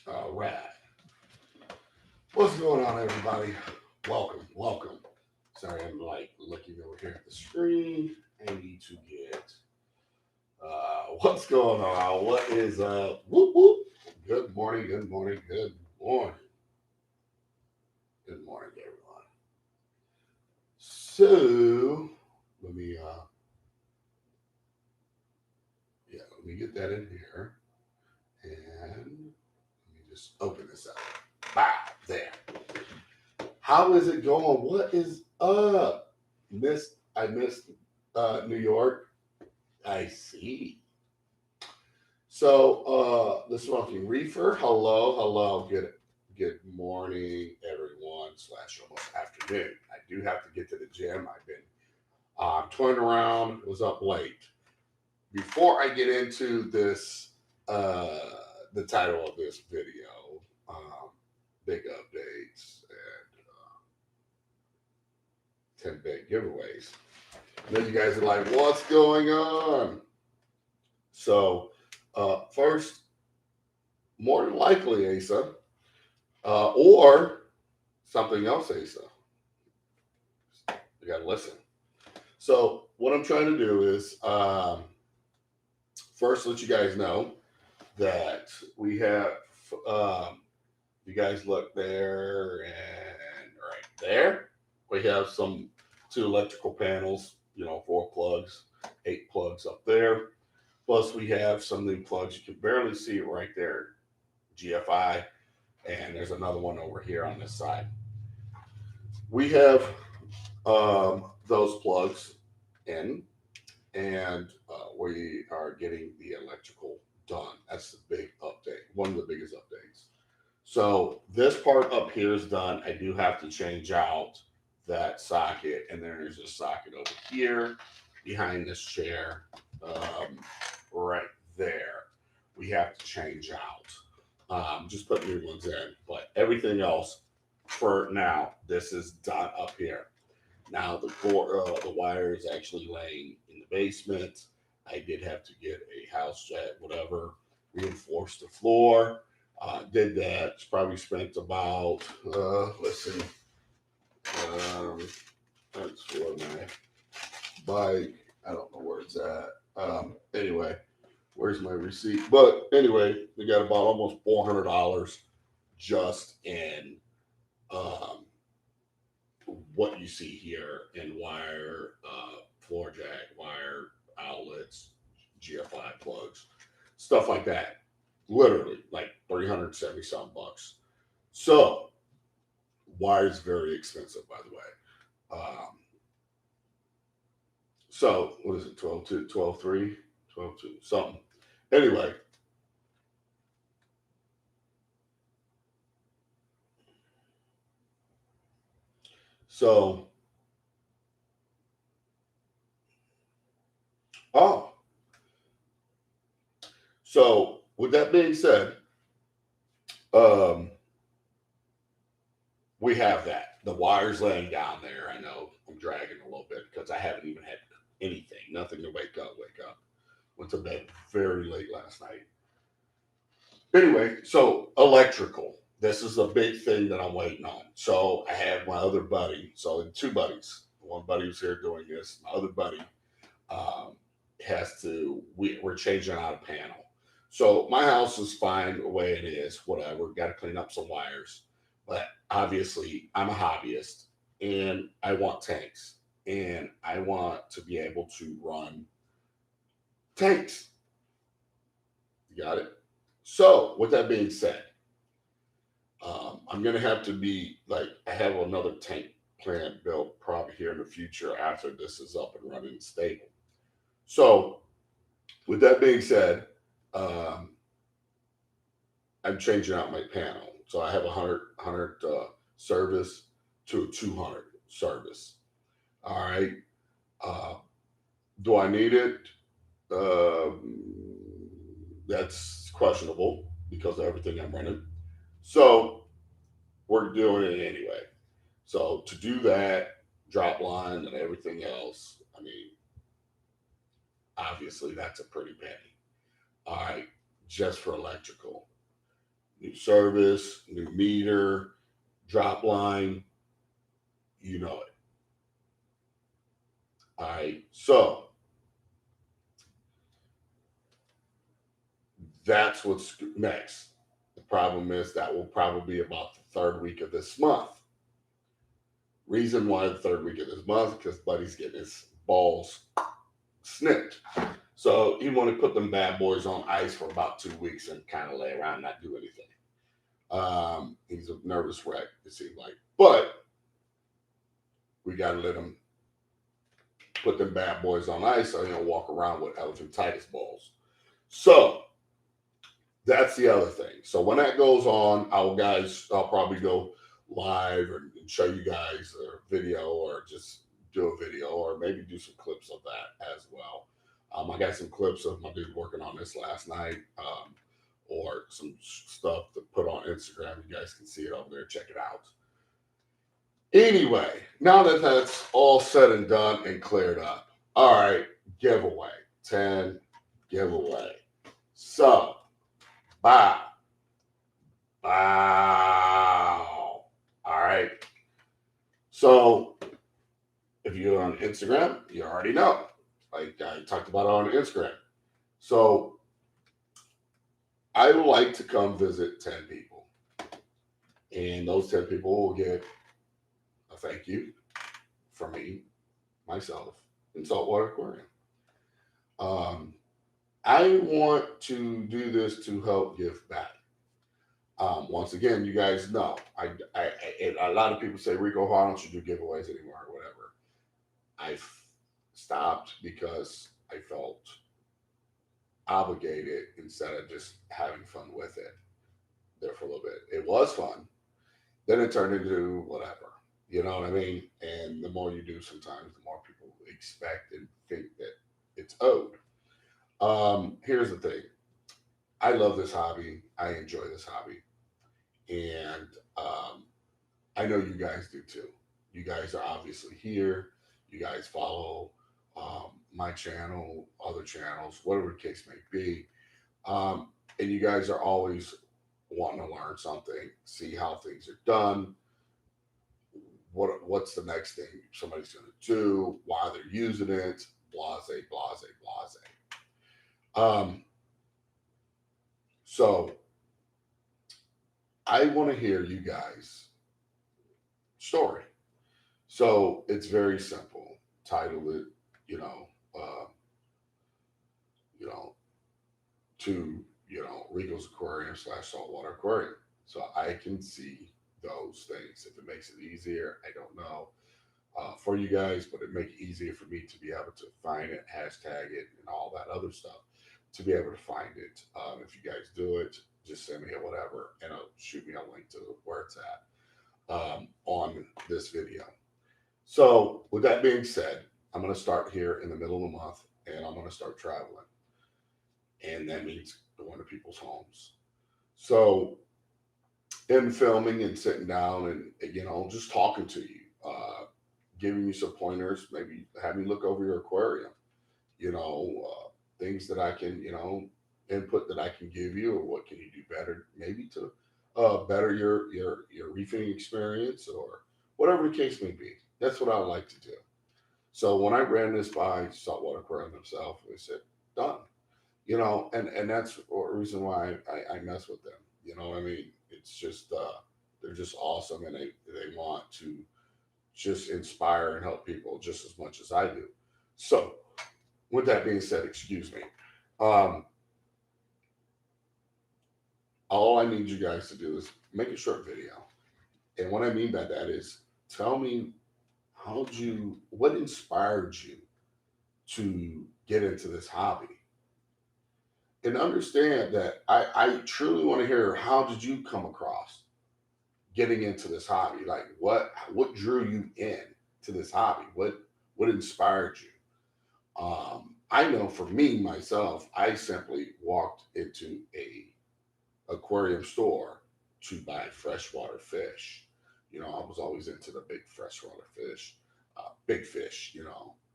All right. What's going on, everybody? Welcome, welcome. Sorry, I'm like looking over here at the screen. I need to get what's going on? What is up? Whoop whoop. Good morning, good morning, good morning. Good morning, everyone. So let me let me get that in here. And let me just open this up. Wow, there. How is it going? What is up? I missed New York. I see. So the Smoking Reefer. Hello, hello. Good morning, everyone. Slash almost afternoon. I do have to get to the gym. I've been toying around. Was up late. Before I get into this, uh, the title of this video, big updates and 10 big giveaways. I know you guys are like, what's going on? So, first, more than likely, Asa, or something else, Asa. You got to listen. So, what I'm trying to do is first let you guys know that we have, um, you guys look there and right there, we have some two electrical panels, 4 plugs, 8 plugs up there. Plus, we have some new plugs. You can barely see it right there, GFI, and there's another one over here on this side. We have those plugs in, and we are getting the electrical done. That's the big update, one of the biggest updates. So this part up here is done. I do have to change out that socket, and then there's a socket over here behind this chair, um, right there. We have to change out. Just put new ones in, but everything else for now, this is done up here. Now the wire is actually laying in the basement. I did have to get a house jet, whatever, reinforce the floor. Did that. Probably spent about let's see, um, that's for my bike. I don't know where it's at. Anyway, where's my receipt? But anyway, we got about almost $400 just in um, what you see here in wire, floor jack, wire outlets, GFI plugs, stuff like that. Literally, like 370 some bucks. So, wire is very expensive, by the way. Um, so, what is it, 12 2, 12 3, 12 2, something. Anyway, so, oh, so with that being said, um, we have that. The wire's laying down there. I know I'm dragging a little bit because I haven't even had anything, nothing to wake up, wake up. Went to bed very late last night. Anyway, so electrical. This is a big thing that I'm waiting on. So I have my other buddy. So two buddies. One buddy was here doing this. My other buddy um, has to. We're changing out a panel. So my house is fine the way it is. Whatever. Got to clean up some wires. But obviously, I'm a hobbyist, and I want tanks, and I want to be able to run tanks. You got it. So with that being said, I'm gonna have to be like I have another tank plant built probably here in the future after this is up and running and stable. So with that being said, um, I'm changing out my panel. So I have a hundred service to a 200 service. All right. Uh, do I need it? That's questionable because of everything I'm running. So we're doing it anyway. So to do that, drop line and everything else, I mean, obviously that's a pretty penny. All right, just for electrical. new service, new meter, drop line, you know it. All right. So that's what's next. The problem is that will probably be about the third week of this month. Reason why the third week of this month, because Buddy's getting his balls snipped. So he want to put them bad boys on ice for about 2 weeks and kind of lay around and not do anything. He's a nervous wreck, it seems like. But we got to let him put them bad boys on ice so he don't walk around with elephantitis balls. So that's the other thing. So when that goes on, I'll probably go live and show you guys a video or just do a video or maybe do some clips of that as well. I got some clips of my dude working on this last night, or some stuff to put on Instagram. You guys can see it over there. Check it out. Anyway, now that that's all said and done and cleared up, all right, giveaway, 10 giveaway. So, bow. All right. So, if you're on Instagram, you already know. Like I talked about it on Instagram. So, I would like to come visit 10 people. And those 10 people will get a thank you from me, myself, and Saltwater Aquarium. I want to do this to help give back. Once again, you guys know, a lot of people say, Rico, why don't you do giveaways anymore or whatever? I've stopped because I felt obligated instead of just having fun with it there for a little bit. It was fun. Then it turned into whatever. You know what I mean? And the more you do sometimes, the more people expect and think that it's owed. Here's the thing. I love this hobby. I enjoy this hobby. And I know you guys do too. You guys are obviously here. You guys follow my channel, other channels, whatever the case may be. And you guys are always wanting to learn something, see how things are done, what's the next thing somebody's going to do, why they're using it, blase, blase, blase. So I want to hear you guys' story. So it's very simple. Title it, uh, you know, to Rico's Aquarium / Saltwater Aquarium. So I can see those things. If it makes it easier, I don't know for you guys, but it make it easier for me to be able to find it, hashtag it, and all that other stuff to be able to find it. If you guys do it, just send me a whatever and shoot me a link to where it's at on this video. So with that being said, I'm going to start here in the middle of the month and I'm going to start traveling. And that means going to people's homes. So in filming and sitting down and, just talking to you, giving you some pointers, maybe having you look over your aquarium, things that I can, input that I can give you, or what can you do better, maybe to better your reefing experience or whatever the case may be. That's what I like to do. So when I ran this by Saltwater Aquarium themselves, they said, done. And that's the reason why I mess with them. You know what I mean? It's just they're just awesome, and they want to just inspire and help people just as much as I do. So with that being said, excuse me. All I need you guys to do is make a short video. And what I mean by that is tell me what inspired you to get into this hobby? And understand that I truly want to hear, how did you come across getting into this hobby? Like what drew you in to this hobby? What inspired you? I know for me, myself, I simply walked into a aquarium store to buy freshwater fish. I was always into the big freshwater fish, big fish,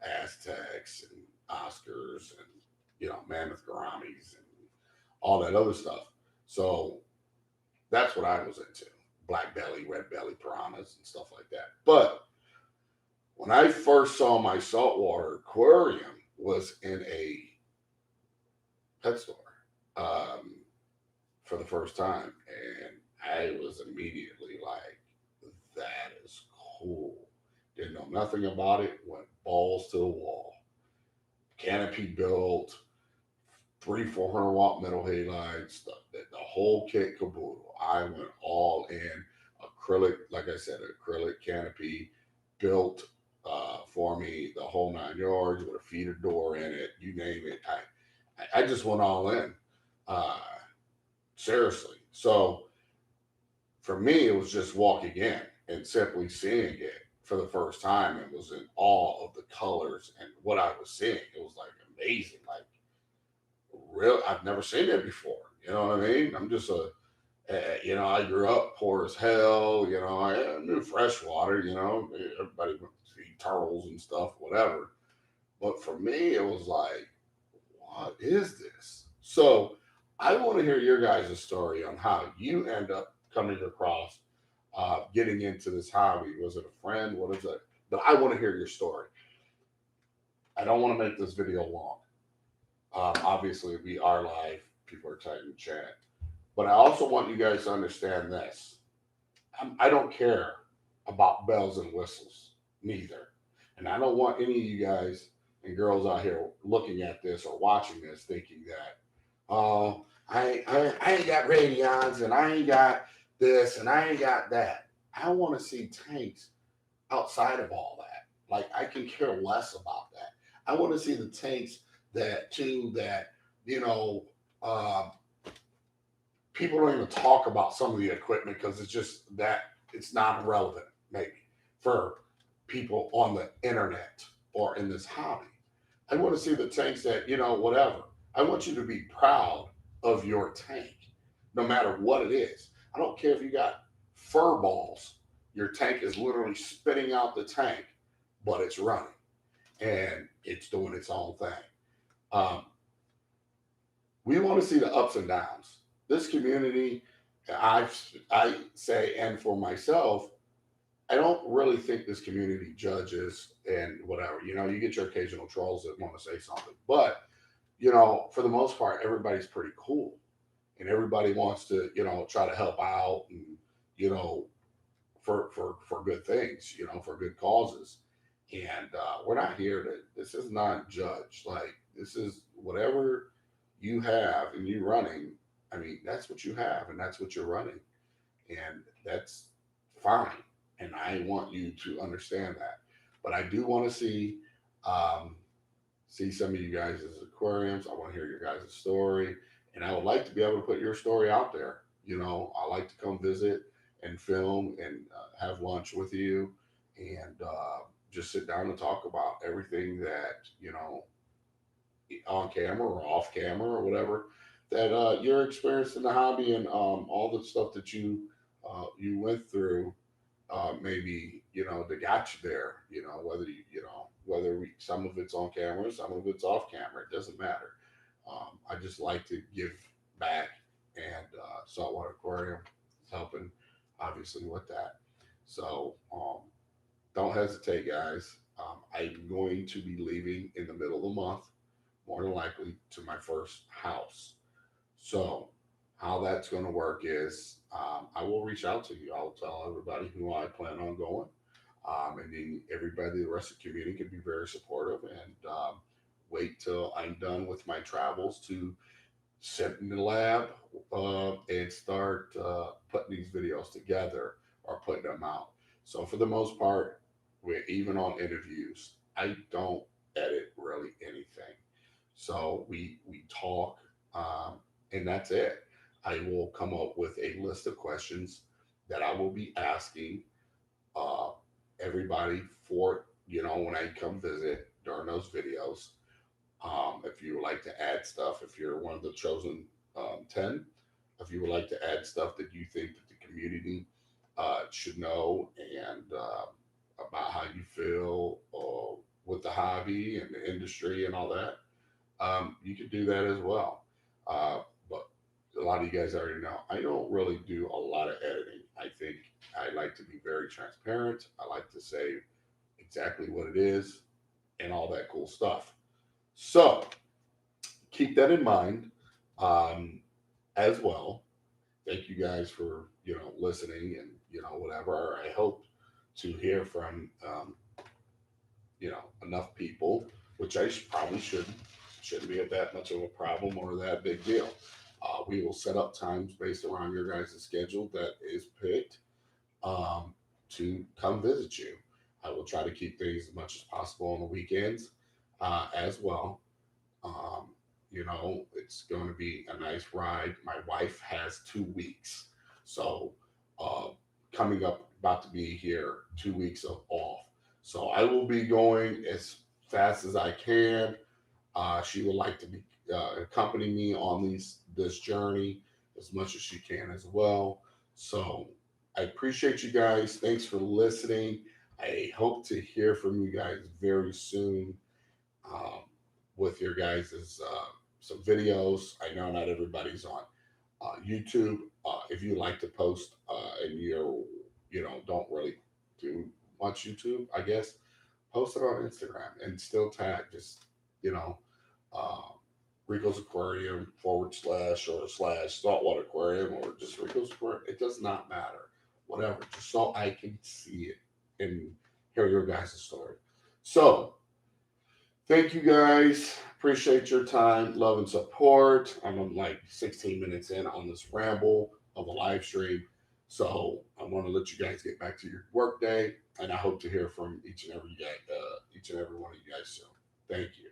Aztecs and Oscars and, mammoth gouramis and all that other stuff. So That's what I was into. Black belly, red belly piranhas and stuff like that. But when I first saw my saltwater aquarium was in a pet store um, for the first time, and I was immediately like, "That is cool." Didn't know nothing about it. Went balls to the wall. Canopy built, 300-400 watt metal halides, the whole kit caboodle. I went all in. Acrylic, like I said, acrylic canopy built for me, the whole 9 yards with a feeder door in it. You name it. I just went all in. Uh, Seriously. So for me, it was just walking in and simply seeing it for the first time and was in awe of the colors and what I was seeing. It was like amazing. Like, real, I've never seen it before. You know what I mean? I'm just I grew up poor as hell. I knew freshwater. Everybody went to eat turtles and stuff, whatever. But for me, it was like, what is this? So I want to hear your guys' story on how you end up coming across getting into this hobby. Was it a friend? What is it? But I want to hear your story. I don't want to make this video long. Obviously, we are live. People are typing chat. But I also want you guys to understand this. I don't care about bells and whistles, neither. And I don't want any of you guys and girls out here looking at this or watching this thinking that, oh, I ain't got radions and I ain't got this and I ain't got that. I want to see tanks outside of all that. Like, I can care less about that. I want to see the tanks that, you know, uh, people don't even talk about some of the equipment because it's just that it's not relevant, maybe, for people on the internet or in this hobby. I want to see the tanks that, whatever. I want you to be proud of your tank, no matter what it is. I don't care if you got fur balls. Your tank is literally spitting out the tank, but it's running and it's doing its own thing. Um, we want to see the ups and downs. This community, I say, and for myself, I don't really think this community judges and whatever. You get your occasional trolls that want to say something, but for the most part, everybody's pretty cool, and everybody wants to, try to help out, and you know, for good things, for good causes. And we're not here to. This is not judge. Like, this is whatever you have and you running. I mean, that's what you have, and that's what you're running, and that's fine. And I want you to understand that. But I do want to um, see some of you guys' aquariums. I want to hear your guys' story, and I would like to be able to put your story out there. I like to come visit and film and have lunch with you, and just sit down and talk about everything that on camera or off camera or whatever that you're experiencing the hobby, and all the stuff that you went through, maybe that got you there. Whether some of it's on camera, some of it's off camera, it doesn't matter. I just like to give back, and Saltwater Aquarium is helping obviously with that. So don't hesitate, guys. I'm going to be leaving in the middle of the month, more than likely, to my first house. So how that's going to work is, I will reach out to you. I'll tell everybody who I plan on going. And then everybody, the rest of the community, can be very supportive, and wait till I'm done with my travels to sit in the lab and start putting these videos together or putting them out. So for the most part, we're even on interviews. I don't edit really anything. So we talk, and that's it. I will come up with a list of questions that I will be asking uh, everybody for, when I come visit during those videos. If you would like to add stuff, if you're one of the chosen 10, if you would like to add stuff that you think that the community should know, and about how you feel with the hobby and the industry and all that, you can do that as well. But a lot of you guys already know, I don't really do a lot of editing. I think I like to be very transparent. I like to say exactly what it is and all that cool stuff. So keep that in mind um, as well. Thank you guys for listening and whatever. I hope to hear from enough people, which I probably shouldn't be that much of a problem or that big deal. We will set up times based around your guys' schedule that is picked um, to come visit you. I will try to keep things as much as possible on the weekends as well. Um, it's going to be a nice ride. My wife has 2 weeks. So, uh, coming up, about to be here, 2 weeks of off. So, I will be going as fast as I can. She would like to be accompany me on this journey as much as she can as well. So, I appreciate you guys. Thanks for listening. I hope to hear from you guys very soon um, with your guys' some videos. I know not everybody's on YouTube. If you like to post and don't really do much YouTube, I guess post it on Instagram and still tag just you know uh, Rico's Aquarium / or slash Saltwater Aquarium or just Rico's Aquarium. It does not matter. Whatever, just so I can see it and hear your guys' story. So thank you guys. Appreciate your time, love, and support. I'm like 16 minutes in on this ramble of a live stream. So I want to let you guys get back to your work day. And I hope to hear from each and every one of you guys soon. Thank you.